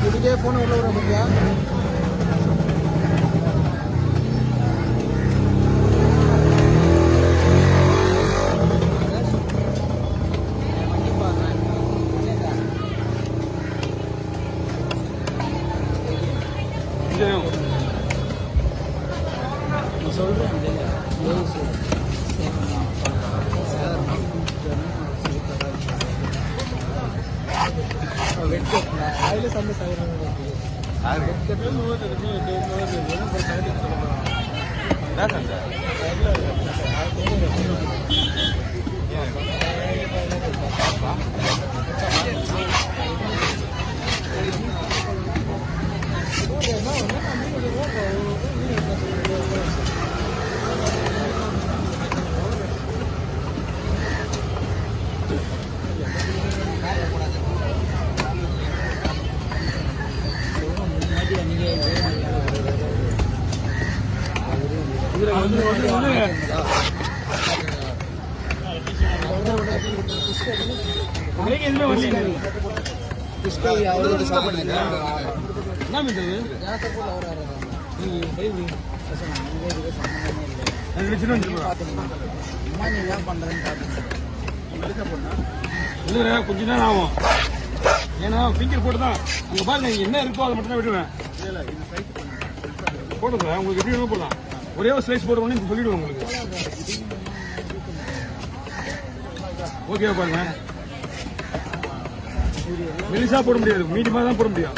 இதுக்கே போன உள்ள விட முடியா சொல்றேன் கொஞ்ச நேரம் ஆகும். ஏன்னா ஃபிங்கர் போட்டு தான் அங்க பாருங்க என்ன இருக்கோ அதை மட்டும் தான் விடுவேன். போடுங்க உங்களுக்கு எப்படி வேணும் போடலாம். ஒரே ஒரு ஸ்லைஸ் போடுவோம்னு சொல்லிடுவோம் உங்களுக்கு. ஓகேவா பாருங்க. மெலிசா போட முடியாது, மீடியமா தான் போட முடியும்.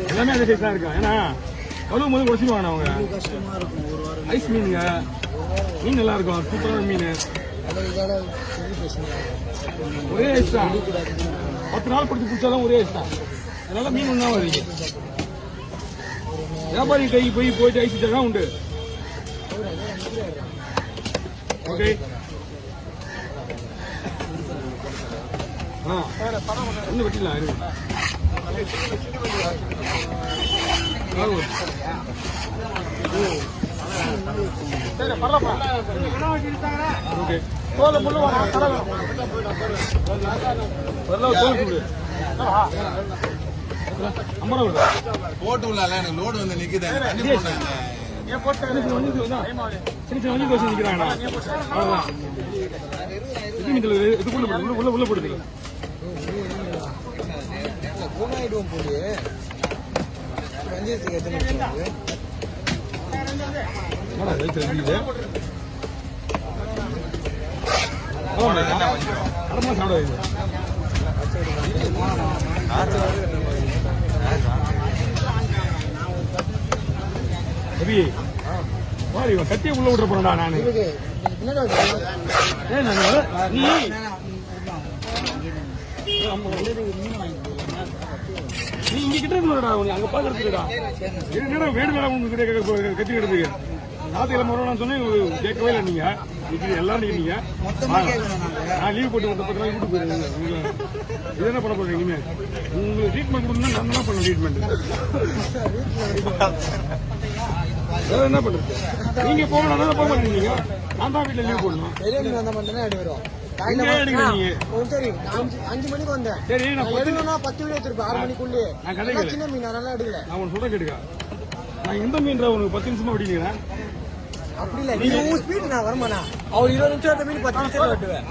எல்லாமே அந்த சைஸ் தான் இருக்கா. ஏன்னா கழுவு போது குறைச்சிடுவாங்க அவங்க. ஐஸ் மீனுங்க, மீன் நல்லா இருக்கும், சூப்பரான மீன். ஒரே ஐஸ் தான், 10 நாள் படுத்து குடிச்சாலும் ஒரே ஐஸ் தான். அதனால மீன் ஒன்றா வருது. வியாபாரி கைக்கு போயிட்டு ஐஸ் வச்சா உண்டு. ஓகே இன்னும் வெட்டிடலாம். போட்டு உள்ள எனக்கு லோடு வந்து நிக்குது. உள்ள போடுது போடு. கத்திய உள்ள விட்டுற போறா நானு. நீ இங்க கிட்ட இருந்தடா, அங்க பாக்குறதுடா வேணுடா உங்களுக்கு கத்தி கிடக்கு. ஞாயிற்றுக்கிழமை நான் சொன்னேன், கேட்கவே இல்லை. நீங்க எல்லாரும் நீங்க நான் லீவ் போட்டு 10 நாள் கூட்டு போயிருக்கீங்க. இது என்ன பண்ண போறீங்க? இனிமே உங்களுக்கு ட்ரீட்மெண்ட் கொடுத்தா நான் தான் பண்ண ட்ரீட்மெண்ட். என்ன பண்றது? நீங்க போகணும் போக மாட்டேங்க. நான் தான் வீட்டுல லீவ் போடணும். 5 மணிக்கு வந்தேன். சரி நான் 10 வீடியோ எடுத்துருப்பேன். 6 மணிக்குள்ளே நான் சின்ன மீன் அதெல்லாம் எடுக்கல. நான் ஒன்று சொல்றேன் கேட்டுக்கா. நான் எந்த மீன் உனக்கு 10 நிமிஷமா வெட்டிக்கிறேன். அப்படி இல்ல, நீங்க உங்க ஸ்பீட் நான் வரமானா. அவர் 20 நிமிஷம் எடுத்த மீன் 10 நிமிஷத்துல வெட்டுவேன்.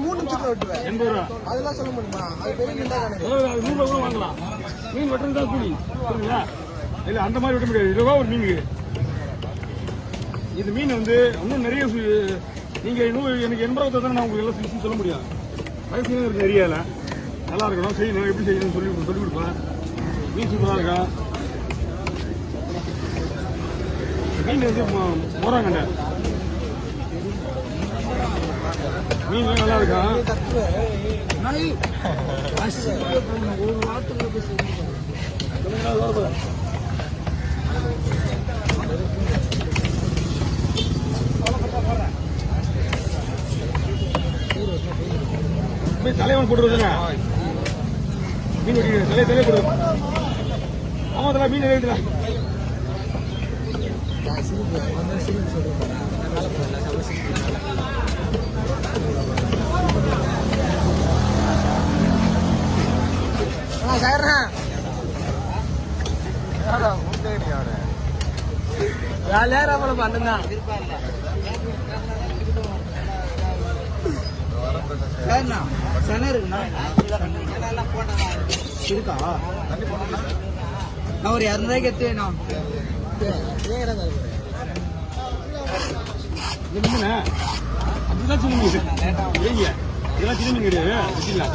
3 நிமிஷத்துல வெட்டுவேன். 80 ரூபா அதெல்லாம் சொல்ல முடியுமா? அது பெரிய மீன் தான். 100 ரூபா கூட வாங்கலாம். மீன் வெட்டுறது தான் கூலி. புரியுங்களா? இல்ல அந்த மாதிரி வெட்ட முடியாது. 20 ரூபா ஒரு மீனுக்கு. இது மீன் வந்து இன்னும் நிறைய நீங்க இன்னும் எனக்கு 80 ரூபா தான் நான் உங்களுக்கு எல்லாம் சொல்ல முடியும். வயசு இருக்கு நிறைய நல்லா இருக்கணும், செய்யணும், எப்படி செய்யணும்னு சொல்லி கொடுப்பேன். மீன் சூப்பராக இருக்கா. மீன் வந்து போறாங்கண்ட மீன் நல்லா இருக்கா. தலைவன் போட்டுருதுங்க. மீன் வெட்டி தலையை கொடு. ஆமா தலை மீன் எழுதுல. பண்ணுங்க இருக்கா நான் ஒரு 200 எடுத்துவேண்ணா. அப்படிதான் சின்ன மீன் இதெல்லாம் சின்ன மீன் கிடையாது. வச்சுக்கலாம்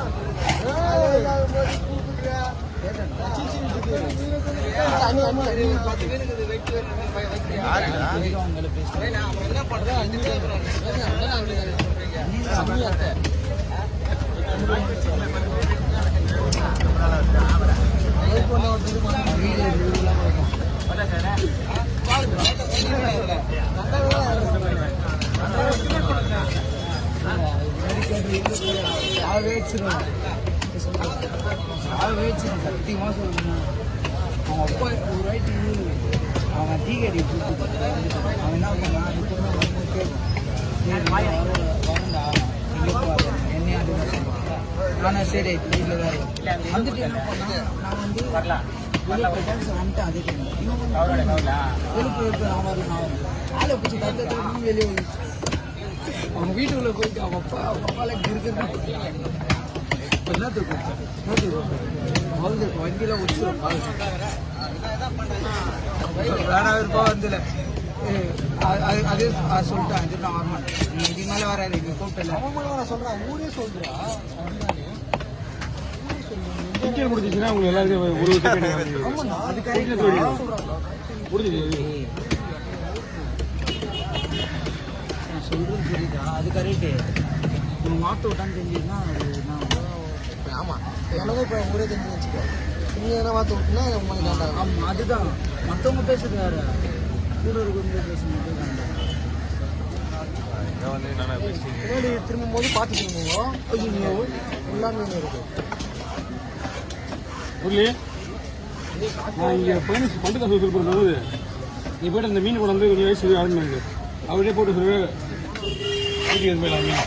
சத்தியமா சொல்லணும். அவன் அப்பா ஒரு ரைட்டு அவன் டீ கடி அவன் என்ன பண்ணான் வரண்டா என்ன நானா சரி வீட்டில் தான் வந்துட்டு என்ன பண்ணேன் நான் வந்து வரலாம் வந்துட்டு அதே டைம் ஆளை பிடிச்சி தத்து வெளியே வந்துச்சு. அவன் வீட்டுக்குள்ள போயிட்டு அவன் அப்பால இருக்கிறது என்னத்துக்கு வண்டியில உச்சிரும் வேணா இருப்பா வந்துல அது சொல்லிட்டேன் இது நான் வரமாட்டேன். இதுக்கு மேல வராது இங்க கூப்பிட்டல சொல்றான் ஊரே சொல்றா முடிஞ்சிச்சுன்னா உங்களுக்கு எல்லாருக்கும் ஒரு செகண்ட் அது கரெக்ட் முடிஞ்சிச்சு. சொல்றது புரியுதா? அது கரெக்டு. நம்ம மாற்ற விட்டான்னு தெரிஞ்சுன்னா ஆமா எனக்கு இப்போ ஊரே தெரிஞ்சு வச்சுக்கோ. நீங்க என்ன மாற்ற விட்டுனா உங்களுக்கு வேண்டாம். ஆமாம் அதுதான் மற்றவங்க பேசுறது வேறு கூட இருக்கிறவங்க பேசும்போது பின்னாடி திரும்பும் போது பார்த்து திரும்புவோம். ஐயோ எல்லா மீன் இருக்கு புரியல. நான் இங்கே பையனுக்கு பண்டு காசு வசூல் பண்ணும்போது நீ போய்ட்டு அந்த மீன் கொண்டு வந்து கொஞ்சம் வயசு ஆரம்பிங்க அவரே போட்டு சொல்லி வீட்டுக்கு எது போயிடலாம் மீன்